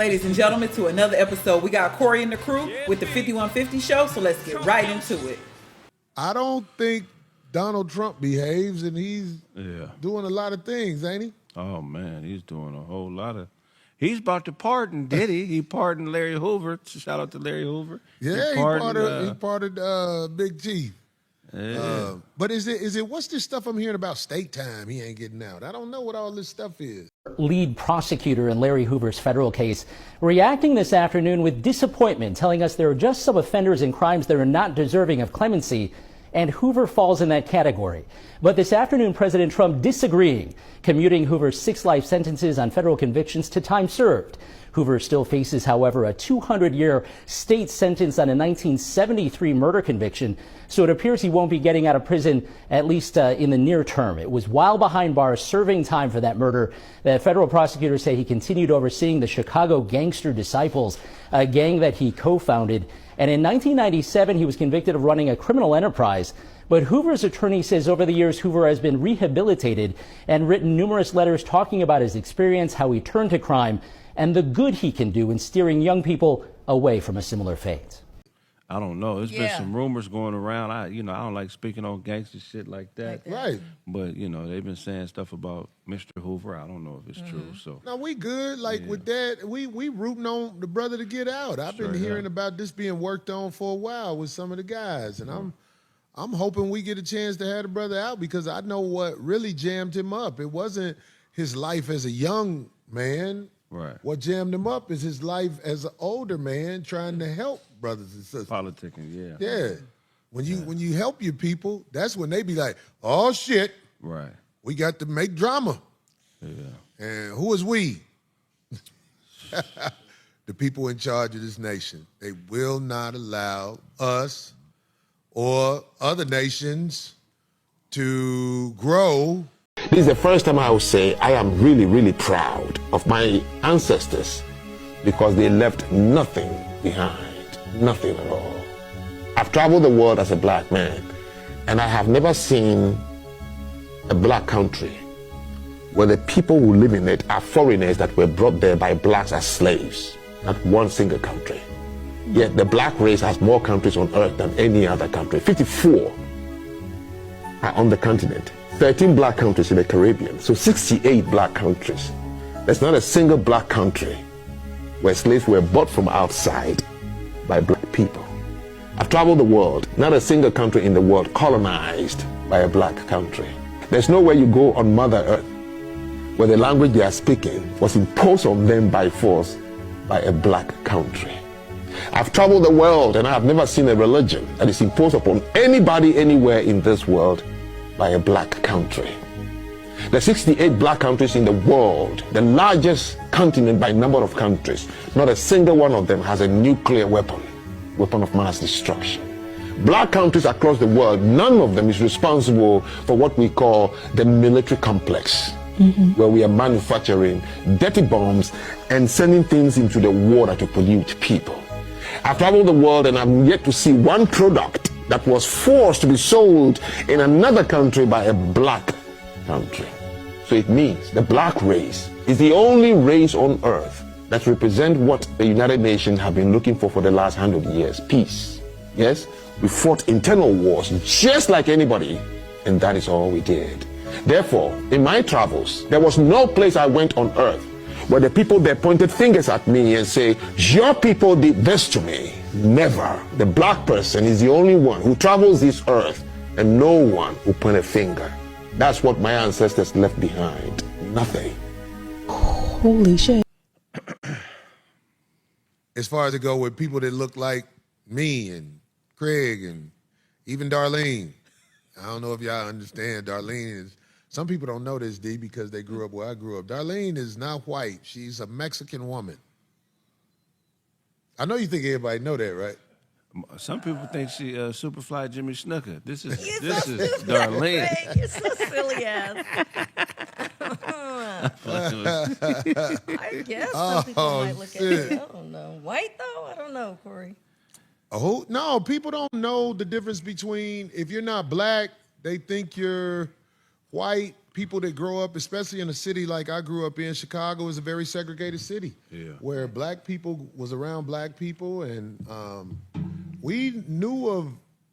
ladies and gentlemen, to another episode. We got Corey and the crew with the 5150 show, so let's get right into it. I don't think Donald Trump behaves, and he's doing a lot of things, ain't he? Oh, man, he's doing a whole lot of... He's about to pardon Diddy. He pardoned Larry Hoover. Shout out to Larry Hoover. Yeah, he pardoned Big Chief. Yeah. But is it what's this stuff I'm hearing about state time he ain't getting out? I don't know what all this stuff is. Lead prosecutor in Larry Hoover's federal case reacting this afternoon with disappointment, telling us there are just some offenders and crimes that are not deserving of clemency, and Hoover falls in that category. But this afternoon, President Trump disagreeing, commuting Hoover's 6 life sentences on federal convictions to time served. Hoover still faces, however, a 200-year state sentence on a 1973 murder conviction, so it appears he won't be getting out of prison, at least in the near term. It was while behind bars serving time for that murder that federal prosecutors say he continued overseeing the Chicago Gangster Disciples, a gang that he co-founded. And in 1997, he was convicted of running a criminal enterprise. But Hoover's attorney says over the years, Hoover has been rehabilitated and written numerous letters talking about his experience, how he turned to crime, and the good he can do in steering young people away from a similar fate. I don't know. There's been some rumors going around. I don't like speaking on gangster shit like that. Right. But, they've been saying stuff about Mr. Hoover. I don't know if it's true. So No, we good. With that, we rooting on the brother to get out. I've been hearing about this being worked on for a while with some of the guys, and I'm hoping we get a chance to have the brother out, because I know what really jammed him up. It wasn't his life as a young man. Right. What jammed him up is his life as an older man trying to help brothers and sisters. politicking, Yeah. When you help your people, that's when they be like, oh shit, Right. we got to make drama. Yeah. And who is we? The people in charge of this nation. They will not allow us or other nations to grow. This is the first time I will say I am really, really proud of my ancestors, because they left nothing behind, nothing at all. I've traveled the world as a black man, and I have never seen a black country where the people who live in it are foreigners that were brought there by blacks as slaves. Not one single country. Yet the black race has more countries on earth than any other country. 54 are on the continent. 13 black countries in the Caribbean, so 68 black countries. There's not a single black country where slaves were bought from outside by black people. I've traveled the world, not a single country in the world colonized by a black country. There's nowhere you go on Mother Earth where the language they are speaking was imposed on them by force by a black country. I've traveled the world, and I have never seen a religion that is imposed upon anybody anywhere in this world by a black country. The 68 black countries in the world, the largest continent by number of countries, not a single one of them has a nuclear weapon of mass destruction. Black countries across the world, none of them is responsible for what we call the military complex, where we are manufacturing dirty bombs and sending things into the water to pollute people. I've traveled the world, and I'm yet to see one product that was forced to be sold in another country by a black country. So it means the black race is the only race on earth that represents what the United Nations have been looking for the last 100 years, peace. Yes, we fought internal wars just like anybody, and that is all we did. Therefore, in my travels, there was no place I went on earth where the people there pointed fingers at me and say, your people did this to me. Never. The black person is the only one who travels this earth, and no one who point a finger. That's what my ancestors left behind. Nothing. Holy shit. As far as it go with people that look like me and Craig and even Darlene. I don't know if y'all understand. Darlene is, some people don't know this, D, because they grew up where I grew up. Darlene is not white. She's a Mexican woman. I know you think everybody know that, right? Some people think she Superfly Jimmy Snooker. This is so Darlene. Craig, you're so silly ass. I guess some people might look at it. I don't know. White though? I don't know, Corey. Oh no, people don't know the difference between, if you're not black, they think you're white, people that grow up, especially in a city like I grew up in, Chicago is a very segregated city. Yeah. Where black people was around black people, and we knew of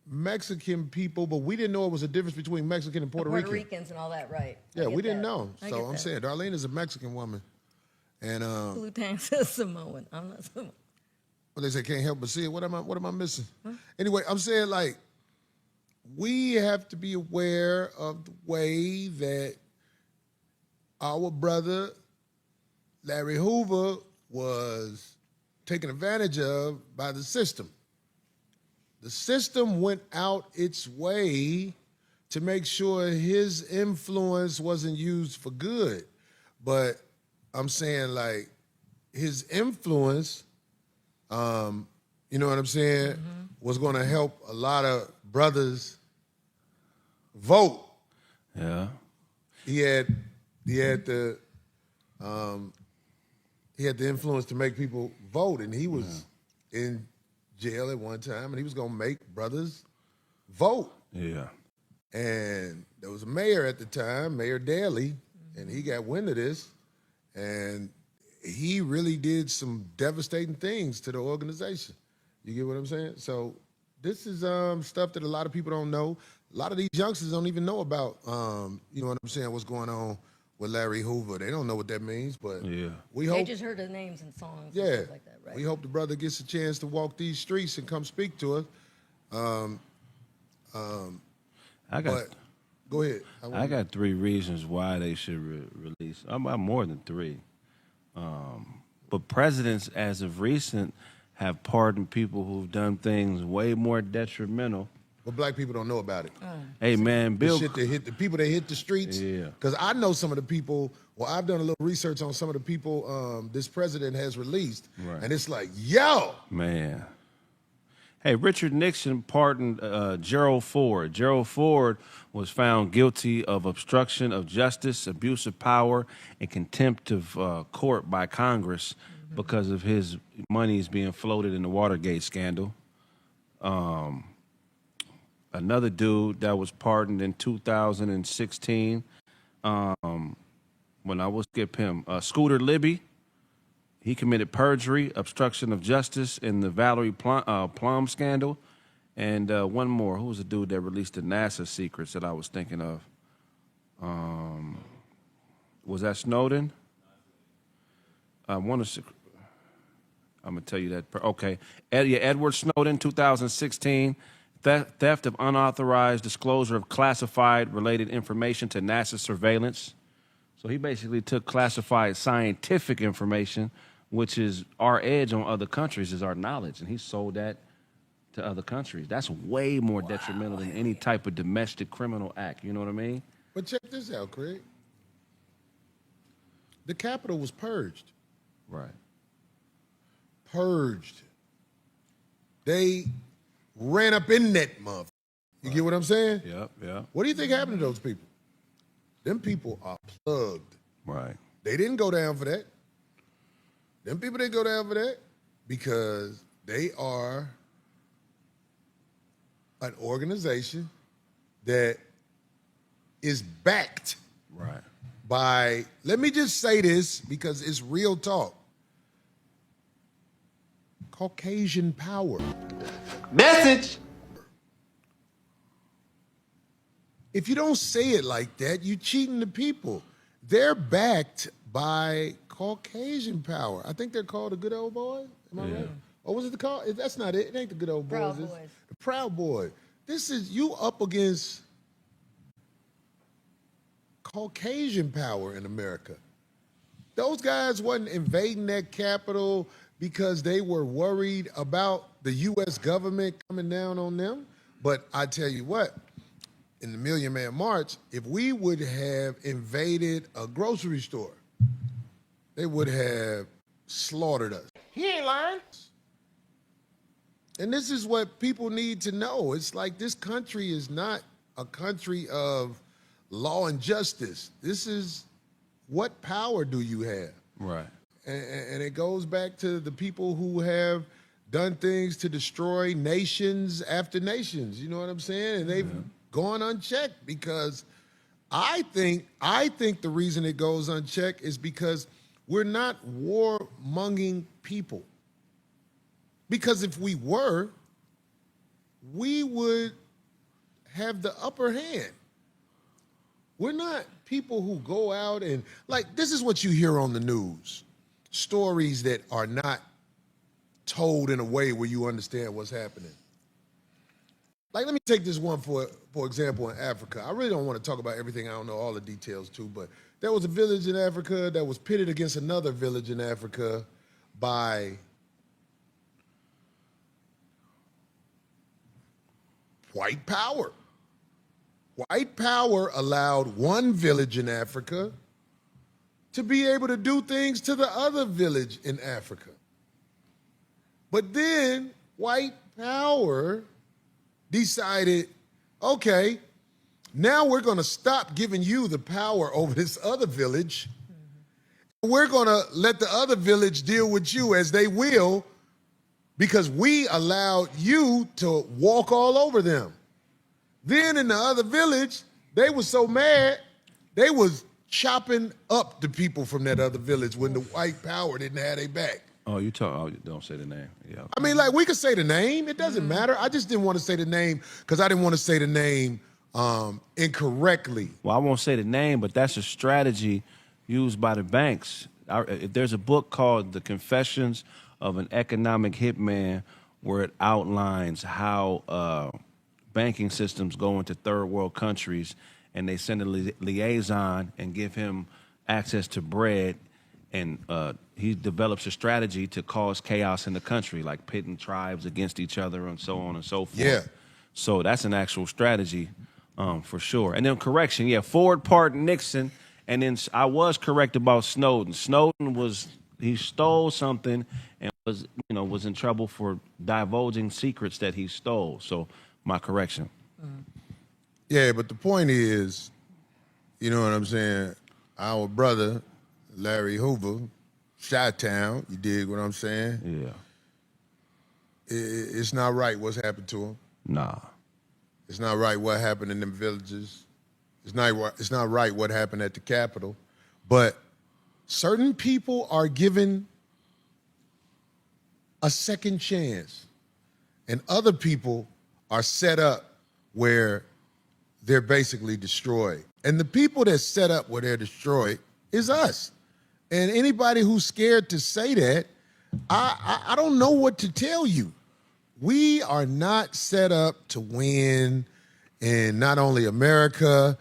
Mexican people, but we didn't know it was a difference between Mexican and Puerto Rican. Ricans and all that, right? Yeah, we didn't know. I So get I'm that. saying Darlene is a Mexican woman. And Blue says Samoan. I'm not Samoan. well, they say can't help but see it. What am I missing? Anyway, I'm saying like we have to be aware of the way that our brother Larry Hoover was taken advantage of by the system. The system went out its way to make sure his influence wasn't used for good. But I'm saying like his influence, you know what I'm saying, was going to help a lot of brothers vote. Yeah. He had the influence to make people vote, and he was in jail at one time, and he was gonna make brothers vote. Yeah. And there was a mayor at the time, Mayor Daley, and he got wind of this, and he really did some devastating things to the organization. You get what I'm saying? So this is stuff that a lot of people don't know. A lot of these youngsters don't even know about, you know what I'm saying, what's going on with Larry Hoover. They don't know what that means, but we hope. They just heard the names and songs Yeah, and stuff like that, right? we hope the brother gets a chance to walk these streets and come speak to us. But go ahead. I got 3 reasons why they should release. I'm more than 3. But presidents, as of recent, have pardoned people who've done things way more detrimental. But black people don't know about it. Hey, man, Bill. The shit that hit the people that hit the streets. Yeah. Because I know some of the people. Well, I've done a little research on some of the people this president has released, Right. and it's like, yo, Man. Hey, Richard Nixon pardoned Gerald Ford. Gerald Ford was found guilty of obstruction of justice, abuse of power, and contempt of court by Congress because of his monies being floated in the Watergate scandal. Another dude that was pardoned in 2016, when I will skip him, Scooter Libby. He committed perjury, obstruction of justice in the Valerie Plum scandal. And one more. Who was the dude that released the NASA secrets that I was thinking of? Was that Snowden? I'm going to tell you that. Okay. Edward Snowden, 2016. Theft of unauthorized disclosure of classified related information to NASA surveillance. So he basically took classified scientific information, which is our edge on other countries, is our knowledge, and he sold that to other countries. That's way more detrimental than any type of domestic criminal act. You know what I mean? But check this out, Craig. The Capitol was purged. Right. Purged. They ran up in that motherfucker. You get what I'm saying? Yep. What do you think happened to those people? Them people are plugged. Right. They didn't go down for that. Them people didn't go down for that because they are an organization that is backed Right. by, let me just say this because it's real talk, Caucasian power. Message. If you don't say it like that, you're cheating the people. They're backed by Caucasian power. I think they're called the Good Old Boys. Am I right? Or was it the call? That's not it. It ain't the Good Old Proud Boys. Boys. The Proud Boys. This is you up against Caucasian power in America. Those guys wasn't invading that Capitol because they were worried about the U.S. government coming down on them. But I tell you what, in the Million Man March, if we would have invaded a grocery store, they would have slaughtered us. He ain't lying. And this is what people need to know. It's like this country is not a country of law and justice. This is what power do you have? Right. And it goes back to the people who have done things to destroy nations after nations. You know what I'm saying? And they've gone unchecked because I think the reason it goes unchecked is because we're not warmongering people. Because if we were, we would have the upper hand. We're not people who go out and, like, this is what you hear on the news. Stories that are not told in a way where you understand what's happening. Like, let me take this one for example in Africa. I really don't want to talk about everything. I don't know all the details too, but there was a village in Africa that was pitted against another village in Africa by white power. White power allowed one village in Africa to be able to do things to the other village in Africa. But then white power decided, okay, now we're going to stop giving you the power over this other village. We're going to let the other village deal with you as they will because we allowed you to walk all over them. Then in the other village, they were so mad, they was chopping up the people from that other village when the white power didn't have their back. Oh, don't say the name. Yeah. I mean, like, we could say the name. It doesn't matter. I just didn't want to say the name because I didn't want to say the name incorrectly. Well, I won't say the name, but that's a strategy used by the banks. There's a book called The Confessions of an Economic Hitman where it outlines how banking systems go into third world countries and they send a liaison and give him access to bread. And he develops a strategy to cause chaos in the country, like pitting tribes against each other and so on and so forth. Yeah. So that's an actual strategy for sure. And then correction, yeah, Ford pardoned Nixon. And then I was correct about Snowden. He stole something and was in trouble for divulging secrets that he stole. So my correction. Yeah, but the point is, you know what I'm saying? Our brother, Larry Hoover, Chi-Town, you dig what I'm saying? Yeah. It's not right what's happened to him. Nah. It's not right what happened in them villages. It's not right what happened at the Capitol. But certain people are given a second chance, and other people are set up where they're basically destroyed. And the people that's set up where they're destroyed is us. And anybody who's scared to say that, I don't know what to tell you. We are not set up to win in not only America,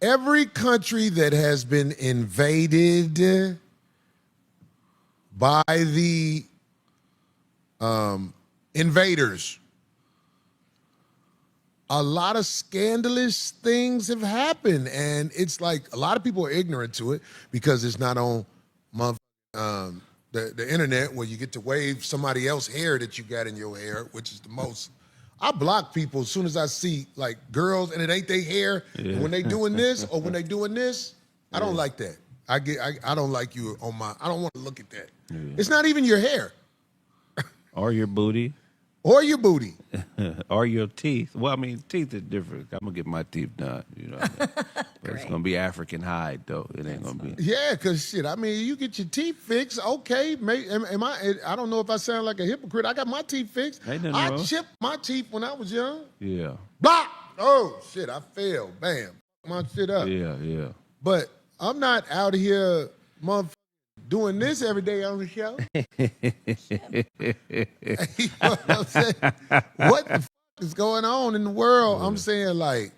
every country that has been invaded by the invaders. A lot of scandalous things have happened, and it's like a lot of people are ignorant to it because it's not on the internet where you get to wave somebody else's hair that you got in your hair, which is the most. I block people as soon as I see like girls and it ain't their hair. Yeah. And when they doing this or when they doing this, I don't like that. I don't like you on my. I don't want to look at that. Yeah. It's not even your hair, or your booty. Or your booty. Or your teeth. Well, I mean, teeth are different. I'm going to get my teeth done, you know what I mean? But it's going to be African hide, though. It ain't going to be. Yeah, because, shit, I mean, you get your teeth fixed, okay. I don't know if I sound like a hypocrite. I got my teeth fixed. I chipped my teeth when I was young. Yeah. Blah! Oh, shit, I fell. Bam. My shit up. Yeah. But I'm not out here, motherfucker, doing this every day on the show. You know what I'm saying? What the is going on in the world? Yeah. I'm saying, like,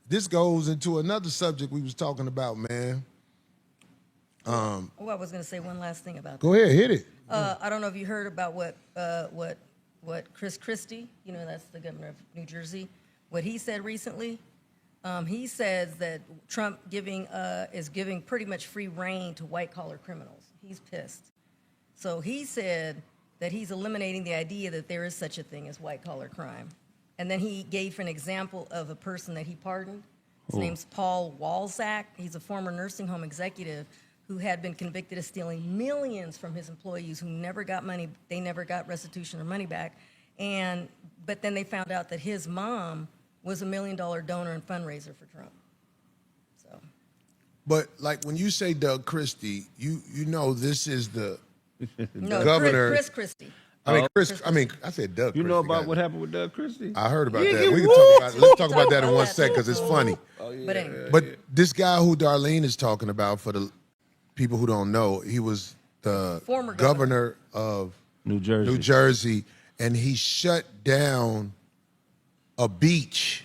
this goes into another subject we was talking about, man. I was going to say one last thing about that. Go ahead, hit it. I don't know if you heard about what Chris Christie, that's the governor of New Jersey, what he said recently. He says that Trump is giving pretty much free reign to white-collar criminals. He's pissed. So he said that he's eliminating the idea that there is such a thing as white-collar crime. And then he gave an example of a person that he pardoned. His name's Paul Walzak. He's a former nursing home executive who had been convicted of stealing millions from his employees who never got money. They never got restitution or money back. But then they found out that his mom was $1 million donor and fundraiser for Trump. But like when you say Doug Christie, you know this is the No, governor. Chris Christie. I said Doug. You know Christie, about guys. what happened with Doug Christie? I heard about Yeah, that. We can woo! talk about. Let's talk about Talk that in about one that, sec too. because it's funny. But anyway. But this guy who Darlene is talking about, for the people who don't know, he was the Former governor of New Jersey, and he shut down a beach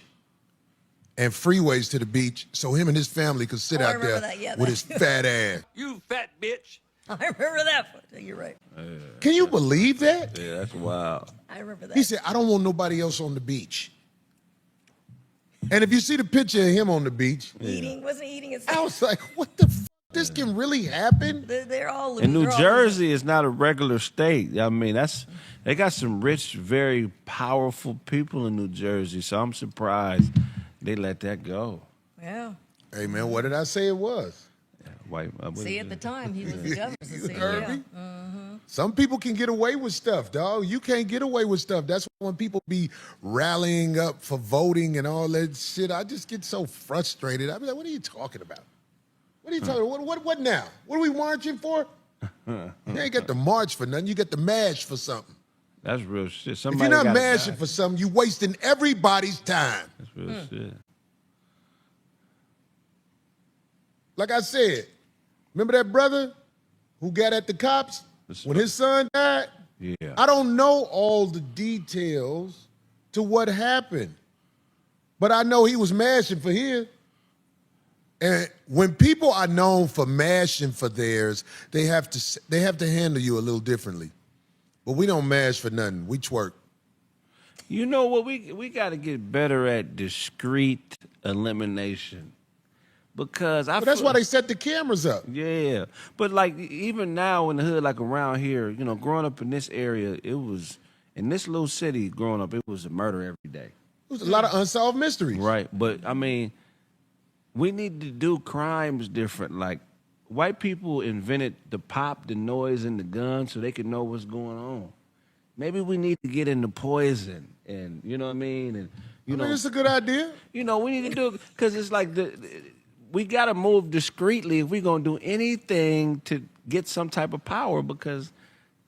and freeways to the beach so him and his family could sit I out remember there that. Yeah, with his fat ass. You fat bitch. I remember that. You're right. Can you believe that? Yeah, that's wild. I remember that. He said, I don't want nobody else on the beach. And if you see the picture of him on the beach, Wasn't he eating his I was like, what the f***? This can really happen? They're all And New they're all Jersey is not a regular state. I mean, they got some rich, very powerful people in New Jersey. So I'm surprised they let that go. Yeah. Hey, man, what did I say it was? White. See, at the time, he was the governor. So You see, heard yeah. me? Some people can get away with stuff, dog. You can't get away with stuff. That's when people be rallying up for voting and all that shit. I just get so frustrated. I be like, what are you talking about? What are you talking about? What now? What are we marching for? You ain't got to march for nothing. You got to mash for something. That's real shit. If Somebody you're not gotta mashing die. for something, you wasting everybody's time. That's real shit. Like I said, remember that brother who got at the cops when his son died? Yeah. I don't know all the details to what happened, but I know he was mashing for his. And when people are known for mashing for theirs, they have to handle you a little differently. But we don't mash for nothing. We twerk. You know what? We got to get better at discreet elimination. Because But that's why they set the cameras up. Yeah, but like even now in the hood, like around here, you know, growing up in this area, it was in this little city. Growing up, it was a murder every day. There's a lot of unsolved mysteries. Right, but I mean, we need to do crimes different. Like white people invented the pop, the noise, and the gun so they could know what's going on. Maybe we need to get into poison, and you know what I mean. And you know, it's a good idea. You know, we need to do it because it's like we got to move discreetly if we're going to do anything to get some type of power because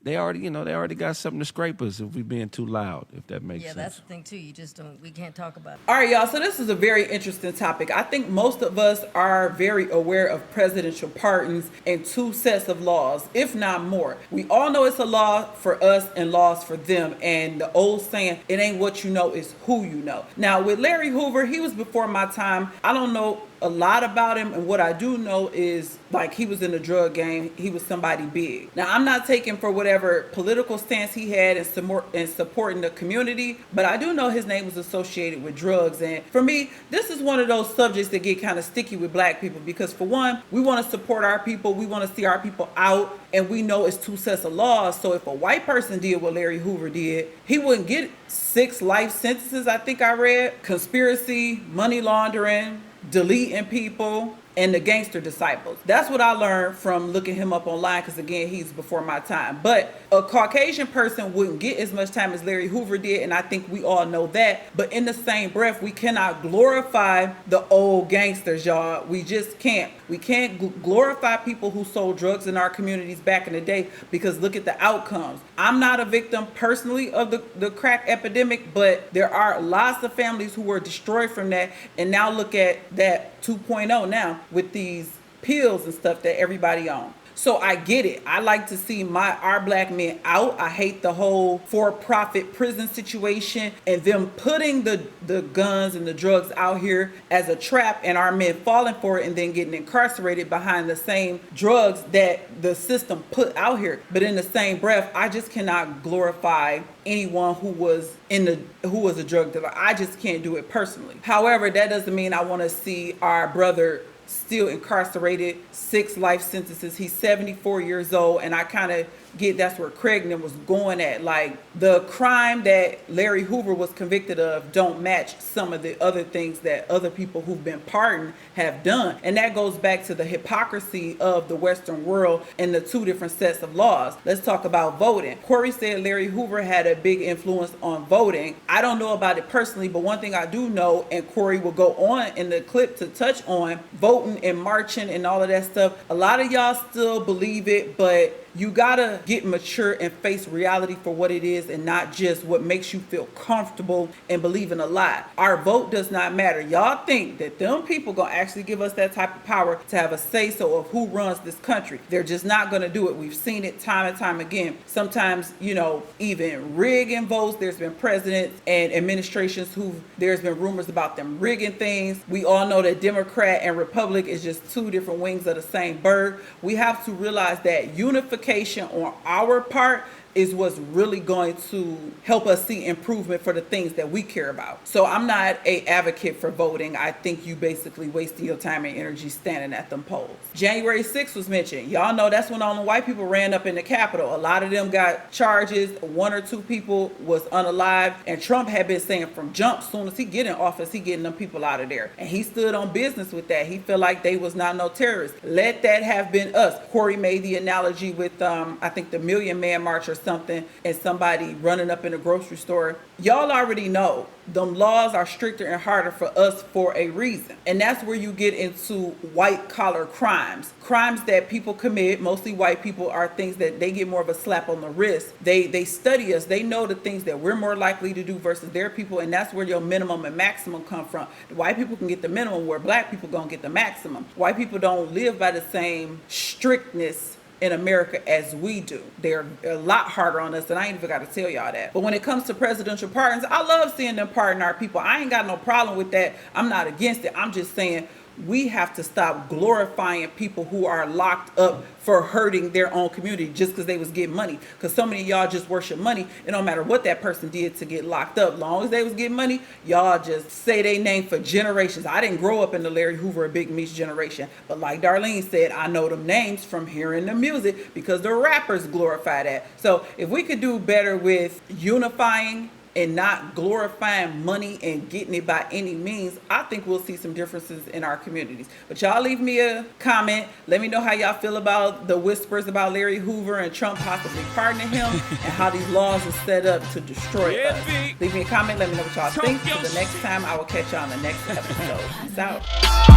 they already got something to scrape us if we're being too loud, if that makes sense. Yeah, that's the thing, too. You just don't, we can't talk about it. All right, y'all. So this is a very interesting topic. I think most of us are very aware of presidential pardons and 2 sets of laws, if not more. We all know it's a law for us and laws for them. And the old saying, it ain't what you know, it's who you know. Now, with Larry Hoover, he was before my time. I don't know a lot about him, and what I do know is like he was in the drug game. He was somebody big. Now I'm not taking for whatever political stance he had in supporting the community, but I do know his name was associated with drugs. And for me, this is one of those subjects that get kind of sticky with black people because for one, we want to support our people, we want to see our people out, and we know it's 2 sets of laws. So if a white person did what Larry Hoover did, he wouldn't get 6 life sentences. I think I read conspiracy, money laundering, deleting people, and the gangster disciples. That's what I learned from looking him up online because again, he's before my time. But a Caucasian person wouldn't get as much time as Larry Hoover did, and I think we all know that. But in the same breath, we cannot glorify the old gangsters, y'all. We just can't. We can't glorify people who sold drugs in our communities back in the day because look at the outcomes. I'm not a victim personally of the crack epidemic, but there are lots of families who were destroyed from that, and now look at that 2.0 now with these pills and stuff that everybody owns. So I get it. I like to see our black men out. I hate the whole for-profit prison situation and them putting the guns and the drugs out here as a trap and our men falling for it and then getting incarcerated behind the same drugs that the system put out here. But in the same breath, I just cannot glorify anyone who was a drug dealer. I just can't do it personally. However, that doesn't mean I want to see our brother still incarcerated, 6 life sentences. He's 74 years old, and I kind of get that's where Craig and them was going at. Like, the crime that Larry Hoover was convicted of don't match some of the other things that other people who've been pardoned have done. And that goes back to the hypocrisy of the Western world and the two different sets of laws. Let's talk about voting. Corey said Larry Hoover had a big influence on voting. I don't know about it personally, but one thing I do know, and Corey will go on in the clip to touch on, voting and marching and all of that stuff. A lot of y'all still believe it, but you gotta get mature and face reality for what it is and not just what makes you feel comfortable and believe in a lie. Our vote does not matter. Y'all think that them people gonna actually give us that type of power to have a say-so of who runs this country. They're just not gonna do it. We've seen it time and time again. Sometimes, even rigging votes. There's been presidents and administrations there's been rumors about them rigging things. We all know that Democrat and Republic is just two different wings of the same bird. We have to realize that unification on our part is what's really going to help us see improvement for the things that we care about. So I'm not an advocate for voting. I think you basically wasting your time and energy standing at them polls. January 6th was mentioned. Y'all know that's when all the white people ran up in the Capitol. A lot of them got charges. One or two people was unalived. And Trump had been saying from jump, soon as he get in office, he getting them people out of there. And he stood on business with that. He felt like they was not no terrorists. Let that have been us. Corey made the analogy with, I think, the Million Man March or something, and somebody running up in a grocery store. Y'all already know them laws are stricter and harder for us for a reason. And that's where you get into white collar crimes. Crimes that people commit, mostly white people, are things that they get more of a slap on the wrist. They study us. They know the things that we're more likely to do versus their people, and that's where your minimum and maximum come from. The white people can get the minimum where black people gonna get the maximum. White people don't live by the same strictness in America as we do. They're a lot harder on us, and I ain't even got to tell y'all that. But when it comes to presidential pardons, I love seeing them pardon our people. I ain't got no problem with that. I'm not against it. I'm just saying we have to stop glorifying people who are locked up for hurting their own community just because they was getting money. Because so many of y'all just worship money. It don't matter what that person did to get locked up. Long as they was getting money, y'all just say their name for generations. I didn't grow up in the Larry Hoover or Big Meech generation. But like Darlene said, I know them names from hearing the music because the rappers glorify that. So if we could do better with unifying and not glorifying money and getting it by any means, I think we'll see some differences in our communities. But y'all leave me a comment. Let me know how y'all feel about the whispers about Larry Hoover and Trump possibly pardoning him and how these laws are set up to destroy us. Leave me a comment. Let me know what y'all think. Till the next time, I will catch y'all on the next episode. Peace out.